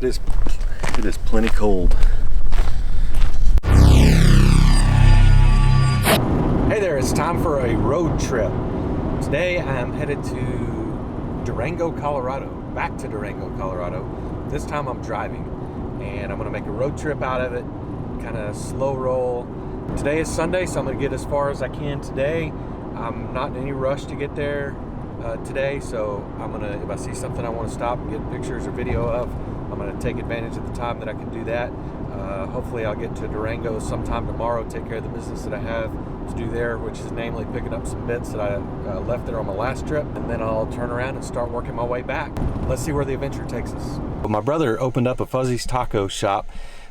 It is plenty cold. Hey there, it's time for a road trip. Today I'm headed to Durango, Colorado. Back to Durango, Colorado. This time I'm driving, and I'm gonna make a road trip out of it, kind of slow roll. Today is Sunday, so I'm gonna get as far as I can today. I'm not in any rush to get there today, so I'm gonna, if I see something I want to stop and get pictures or video of, I'm gonna take advantage of the time that I can do that. Hopefully I'll get to Durango sometime tomorrow, take care of the business that I have to do there, which is namely picking up some bits that I left there on my last trip, and then I'll turn around and start working my way back. Let's see where the adventure takes us. Well, my brother opened up a Fuzzy's Taco shop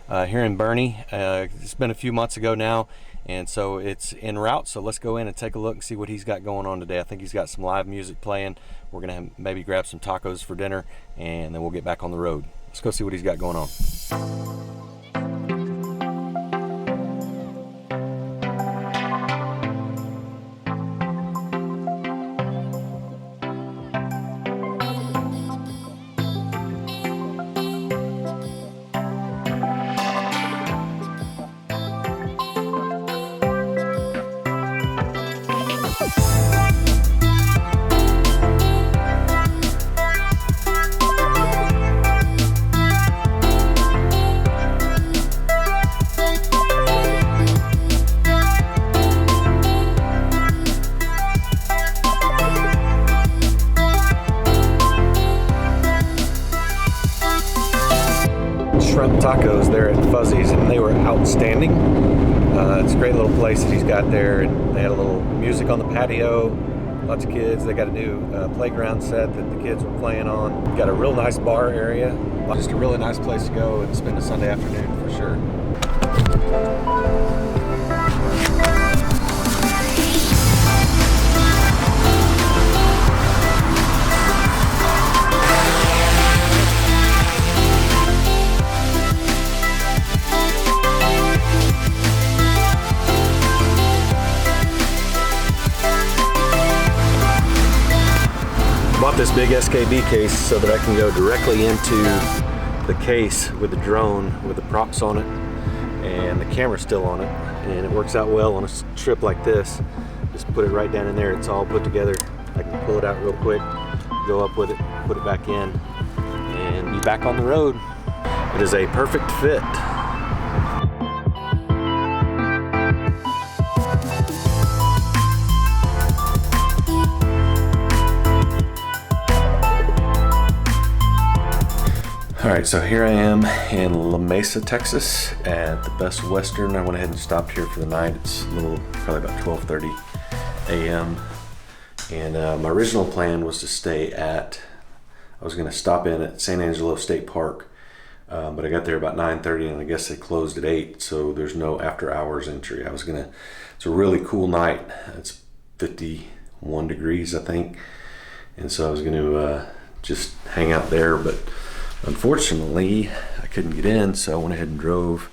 here in Boerne. It's been a few months ago now, and so it's en route, so let's go in and take a look and see what he's got going on today. I think he's got some live music playing. We're gonna maybe grab some tacos for dinner, and then we'll get back on the road. Let's go see what he's got going on. Shrimp tacos there at Fuzzy's, and they were outstanding. It's a great little place that he's got there, and they had a little music on the patio, lots of kids. They got a new playground set that the kids were playing on. Got a real nice bar area, just a really nice place to go and spend a Sunday afternoon for sure. Bought this big SKB case so that I can go directly into the case with the drone with the props on it, and the camera's still on it, and it works out well on a trip like this. Just put it right down in there. It's all put together. I can pull it out real quick, go up with it, put it back in, and be back on the road. It is a perfect fit. Alright, so here I am in La Mesa, Texas at the Best Western. I went ahead and stopped here for the night. It's probably about 12:30 a.m. And my original plan was to stay I was going to stop in at San Angelo State Park, but I got there about 9:30, and I guess they closed at 8, so there's no after hours entry. It's a really cool night. It's 51 degrees, I think, and so I was going to just hang out there, but unfortunately, I couldn't get in, so I went ahead and drove.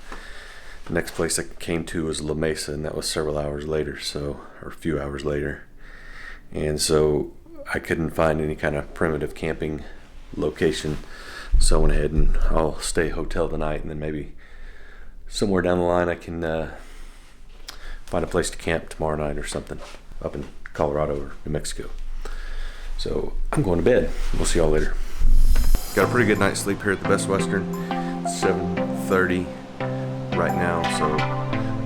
The next place I came to was La Mesa, and that was several hours later, or a few hours later. And so I couldn't find any kind of primitive camping location, so I went ahead and I'll stay hotel tonight, and then maybe somewhere down the line I can find a place to camp tomorrow night or something up in Colorado or New Mexico. So I'm going to bed. We'll see y'all later. Got a pretty good night's sleep here at the Best Western. It's 7:30 right now, so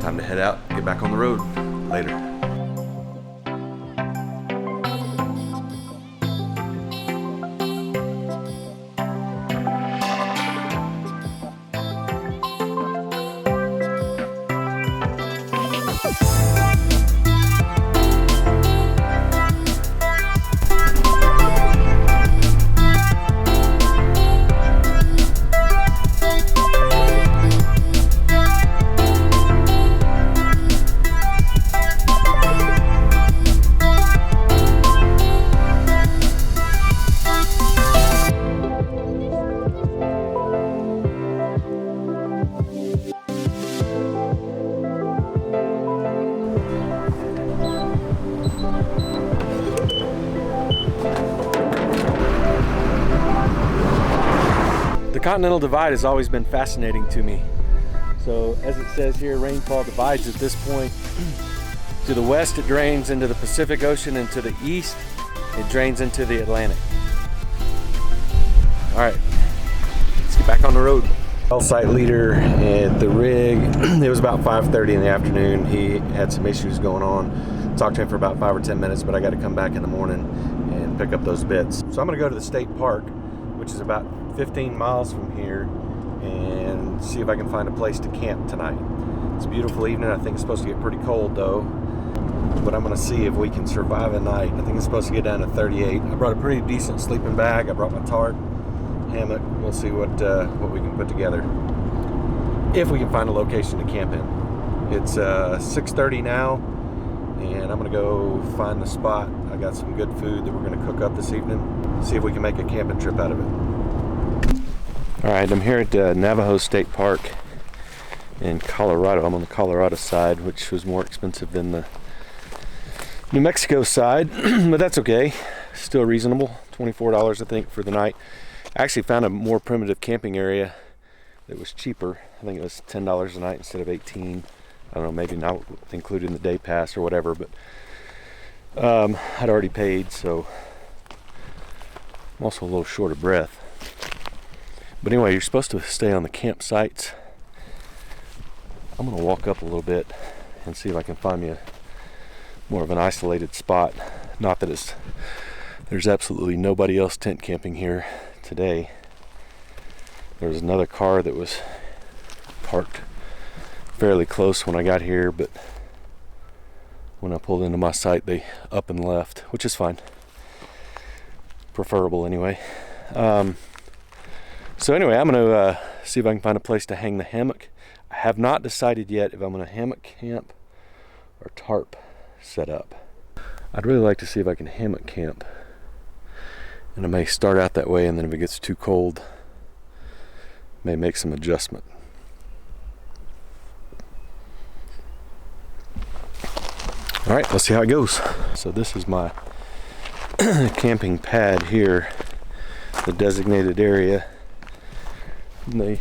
time to head out, get back on the road. Later. Continental Divide has always been fascinating to me. So as it says here, rainfall divides at this point. To the west it drains into the Pacific Ocean, and to the east it drains into the Atlantic. All right, let's get back on the road. Site leader at the rig, it was about 5:30 in the afternoon. He had some issues going on. Talked to him for about 5 or 10 minutes, but I got to come back in the morning and pick up those bits. So I'm gonna go to the state park, which is about 15 miles from here, and see if I can find a place to camp tonight. It's a beautiful evening. I think it's supposed to get pretty cold though, but I'm gonna see if we can survive a night. I think it's supposed to get down to 38. I brought a pretty decent sleeping bag. I brought my tarp, hammock. We'll see what we can put together, if we can find a location to camp in. It's 6:30 now, and I'm gonna go find the spot. I got some good food that we're gonna cook up this evening. See if we can make a camping trip out of it. All right, I'm here at Navajo State Park in Colorado. I'm on the Colorado side, which was more expensive than the New Mexico side, but that's okay. Still reasonable. $24, I think, for the night. I actually found a more primitive camping area that was cheaper. I think it was $10 a night instead of 18. I don't know, maybe not including the day pass or whatever, but I'd already paid, so I'm also a little short of breath. But anyway, you're supposed to stay on the campsites. I'm gonna walk up a little bit and see if I can find me more of an isolated spot. Not that there's absolutely nobody else tent camping here today. There was another car that was parked fairly close when I got here, but when I pulled into my site they up and left, which is fine. Preferable anyway. So anyway, I'm gonna see if I can find a place to hang the hammock. I have not decided yet if I'm gonna hammock camp or tarp set up. I'd really like to see if I can hammock camp, and I may start out that way, and then if it gets too cold, may make some adjustment. All right, let's see how it goes. So this is my camping pad here, the designated area. And they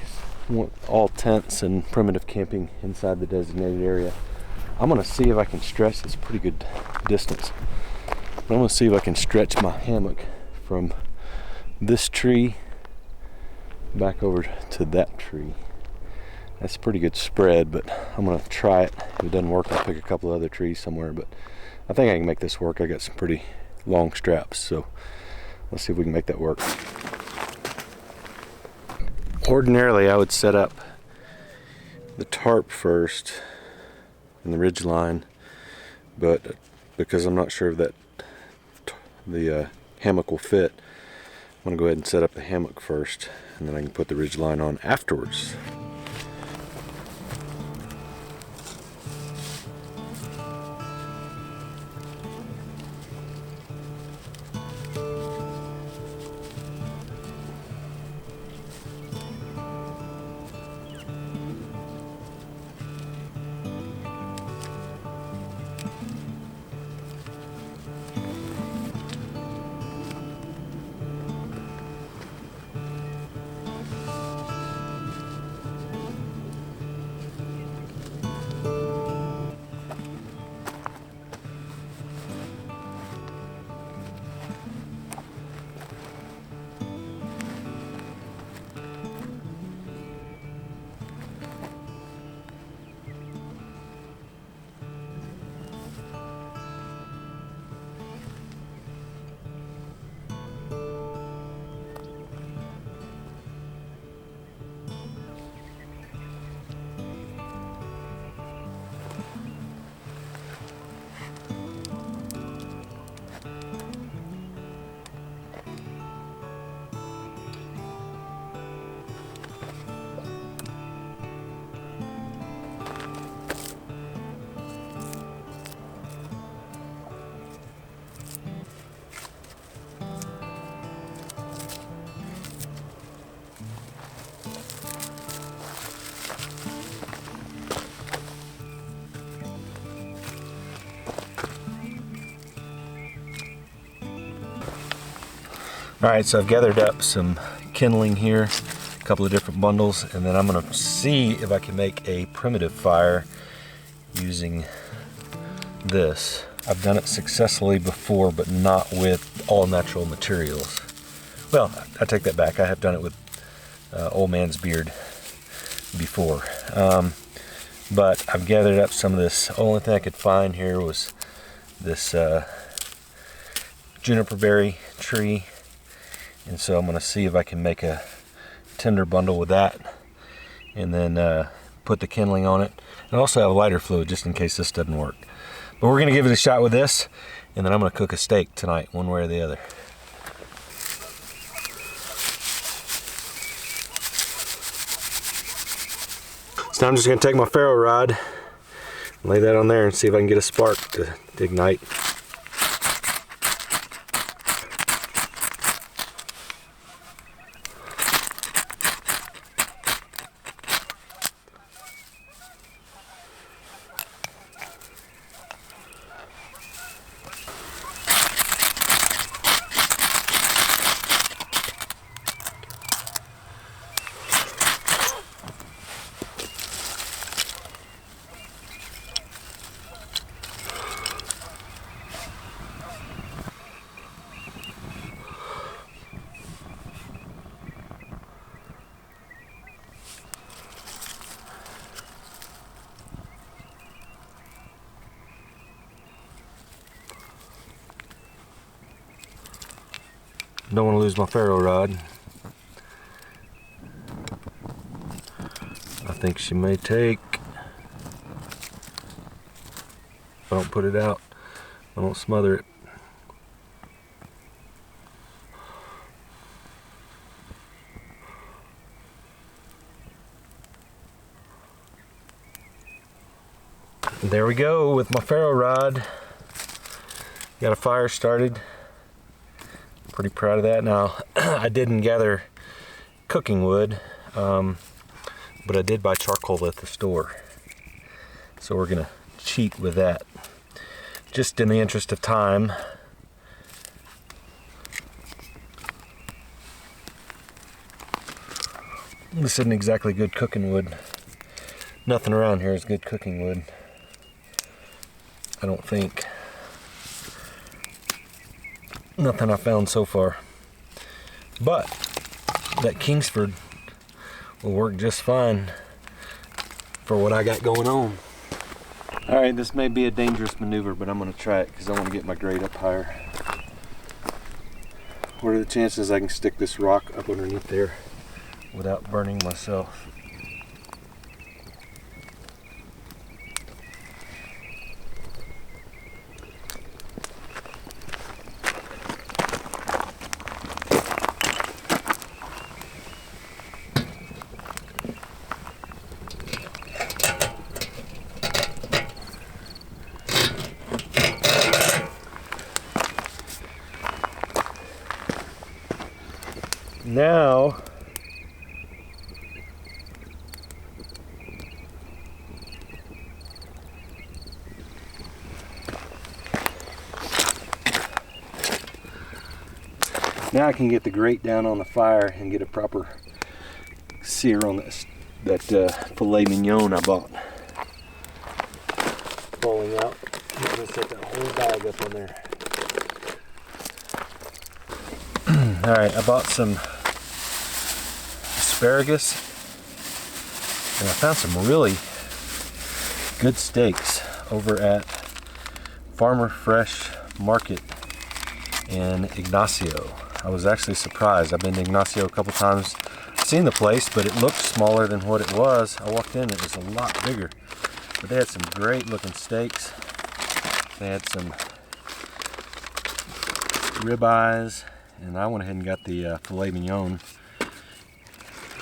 want all tents and primitive camping inside the designated area. I'm gonna see if I can stretch this pretty good distance. But I'm gonna see if I can stretch my hammock from this tree back over to that tree. That's a pretty good spread, but I'm gonna try it. If it doesn't work, I'll pick a couple other trees somewhere, but I think I can make this work. I got some pretty long straps, so let's see if we can make that work. Ordinarily, I would set up the tarp first and the ridge line, but because I'm not sure that the hammock will fit, I'm gonna go ahead and set up the hammock first, and then I can put the ridge line on afterwards. All right, so I've gathered up some kindling here. a couple of different bundles, and then I'm gonna see if I can make a primitive fire using this. I've done it successfully before, but not with all natural materials. Well, I take that back. I have done it with old man's beard before. But I've gathered up some of this. The only thing I could find here was this juniper berry tree. And so I'm gonna see if I can make a tinder bundle with that, and then put the kindling on it. And also have lighter fluid just in case this doesn't work. But we're gonna give it a shot with this, and then I'm gonna cook a steak tonight, one way or the other. So I'm just gonna take my ferro rod, lay that on there, and see if I can get a spark to ignite. Don't want to lose my ferro rod. I think she may take. If I don't put it out, I don't smother it. There we go with my ferro rod. Got a fire started. Pretty proud of that. Now, I didn't gather cooking wood, but I did buy charcoal at the store. So we're gonna cheat with that. Just in the interest of time. This isn't exactly good cooking wood. Nothing around here is good cooking wood, I don't think. Nothing I found so far. But that Kingsford will work just fine for what I got going on. Alright, this may be a dangerous maneuver, but I'm going to try it because I want to get my grade up higher. What are the chances I can stick this rock up underneath there without burning myself? Now, I can get the grate down on the fire and get a proper sear on that filet mignon I bought. Falling out. I'm going to set that whole bag up on there. Alright, I bought some asparagus, and I found some really good steaks over at Farmer Fresh Market in Ignacio. I was actually surprised. I've been to Ignacio a couple times. I've seen the place, but it looked smaller than what it was. I walked in, it was a lot bigger. But they had some great looking steaks. They had some ribeyes, and I went ahead and got the filet mignon,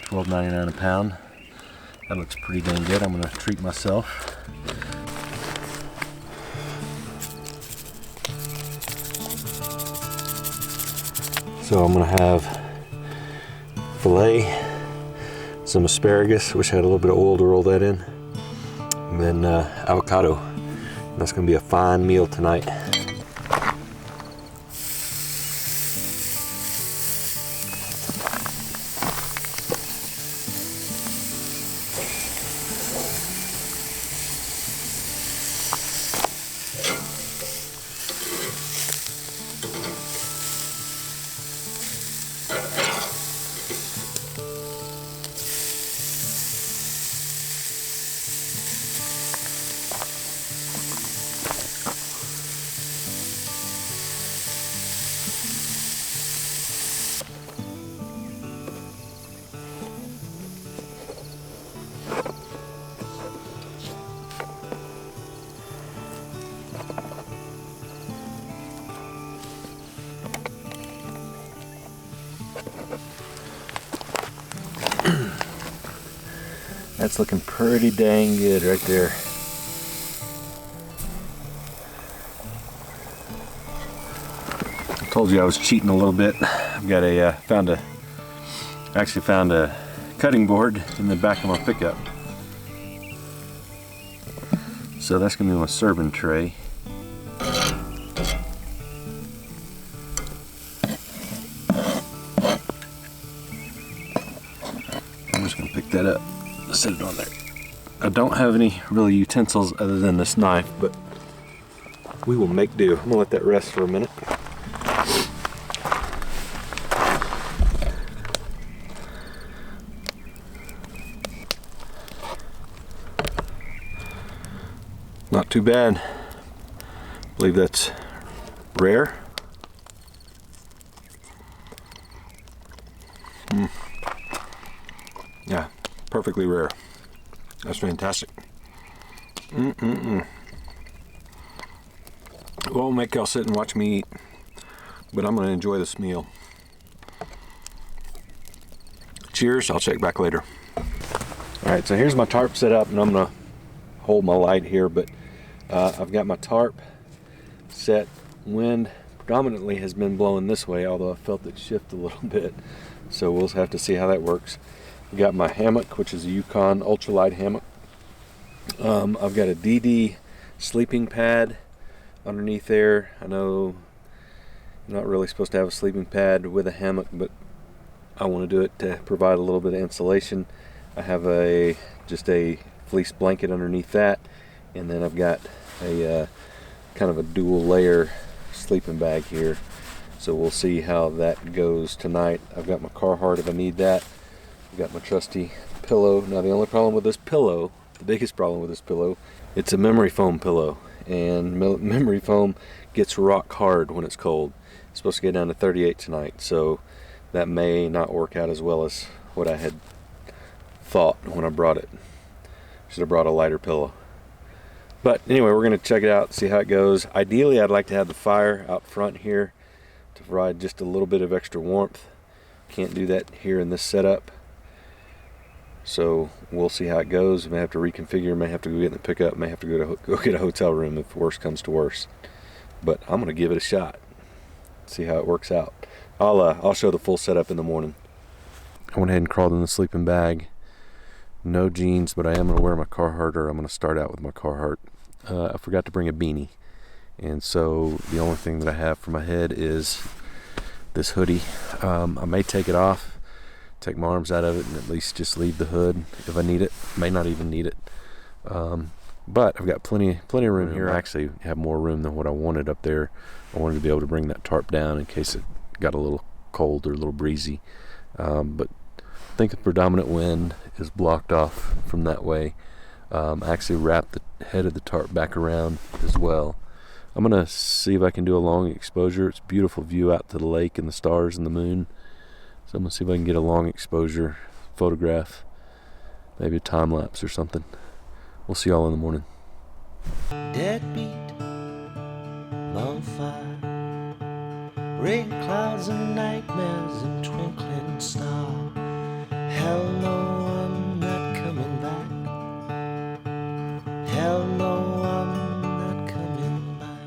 $12.99 a pound. That looks pretty dang good. I'm gonna treat myself. So I'm gonna have filet, some asparagus, which had a little bit of oil to roll that in, and then avocado. And that's gonna be a fine meal tonight. That's looking pretty dang good right there. I told you I was cheating a little bit. I've got a actually found a cutting board in the back of my pickup. So that's gonna be my serving tray. I'm just gonna pick that up, set it on there. I don't have any really utensils other than this knife, but we will make do. I'm gonna let that rest for a minute. Not too bad. I believe that's rare. Yeah, perfectly rare. That's fantastic. Won't make y'all sit and watch me eat, but I'm gonna enjoy this meal. Cheers, I'll check back later. All right, so here's my tarp set up, and I'm gonna hold my light here, but I've got my tarp set. Wind predominantly has been blowing this way, although I felt it shift a little bit, so we'll have to see how that works. I've got my hammock, which is a Yukon ultralight hammock. I've got a DD sleeping pad underneath there. I know you're not really supposed to have a sleeping pad with a hammock, but I want to do it to provide a little bit of insulation. I have just a fleece blanket underneath that, and then I've got a kind of a dual layer sleeping bag here, so we'll see how that goes tonight. I've got my Carhartt if I need that. I've got my trusty pillow. Now the only problem with this pillow, the biggest problem with this pillow, it's a memory foam pillow, and memory foam gets rock hard when it's cold. It's supposed to get down to 38 tonight, so that may not work out as well as what I had thought when I brought it. Should have brought a lighter pillow. But anyway, we're going to check it out, see how it goes. Ideally, I'd like to have the fire out front here to provide just a little bit of extra warmth. Can't do that here in this setup. So we'll see how it goes. May have to reconfigure, may have to go get in the pickup, may have to go get a hotel room if worse comes to worse. But I'm going to give it a shot. See how it works out. I'll show the full setup in the morning. I went ahead and crawled in the sleeping bag. No jeans, but I am going to wear my Carhartt, or I'm going to start out with my Carhartt. I forgot to bring a beanie, and so the only thing that I have for my head is this hoodie. I may take it off, take my arms out of it, and at least just leave the hood if I need it. May not even need it, but I've got plenty of room here. I actually have more room than what I wanted up there. I wanted to be able to bring that tarp down in case it got a little cold or a little breezy, but I think the predominant wind is blocked off from that way. I actually wrapped the head of the tarp back around as well. I'm gonna see if I can do a long exposure. It's a beautiful view out to the lake and the stars and the moon. So I'm gonna see if I can get a long exposure photograph, maybe a time lapse or something. We'll see y'all in the morning. Deadbeat, bonfire, rain clouds and nightmares and twinkling star. Hell no, I'm not coming back. Hell no, I'm not coming back.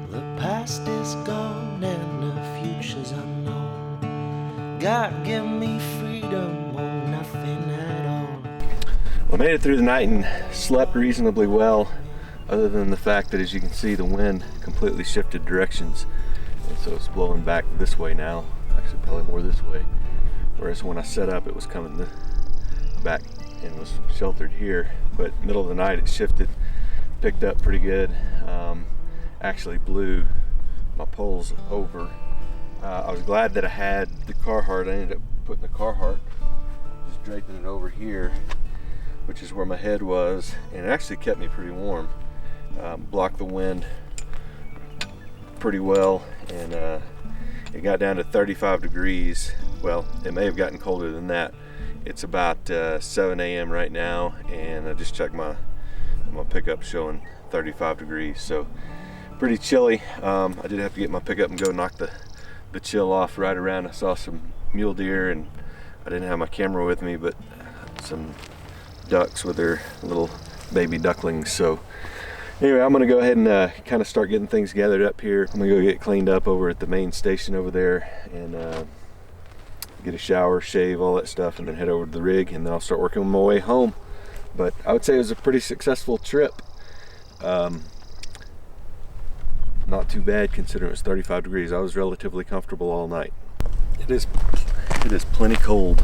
The past is gone and the future's unknown. God give me freedom or nothing at all. Well, I made it through the night and slept reasonably well, other than the fact that, as you can see, the wind completely shifted directions, and so it's blowing back this way now. Actually, probably more this way. Whereas when I set up, it was coming back and was sheltered here. But middle of the night, it shifted, picked up pretty good. Actually blew my poles over. I was glad that I had the Carhartt. I ended up putting the Carhartt, just draping it over here, which is where my head was, and it actually kept me pretty warm. Blocked the wind pretty well, and it got down to 35 degrees Well, it may have gotten colder than that. It's about 7 a.m. right now, and I just checked my pickup showing 35 degrees, so pretty chilly. I did have to get my pickup and go knock the chill off right around. I saw some mule deer, and I didn't have my camera with me, but some ducks with their little baby ducklings. So anyway, I'm gonna go ahead and kind of start getting things gathered up here. I'm gonna go get cleaned up over at the main station over there, and get a shower, shave, all that stuff, and then head over to the rig, and then I'll start working my way home. But I would say it was a pretty successful trip. Not too bad considering it was 35 degrees. I was relatively comfortable all night. It is plenty cold.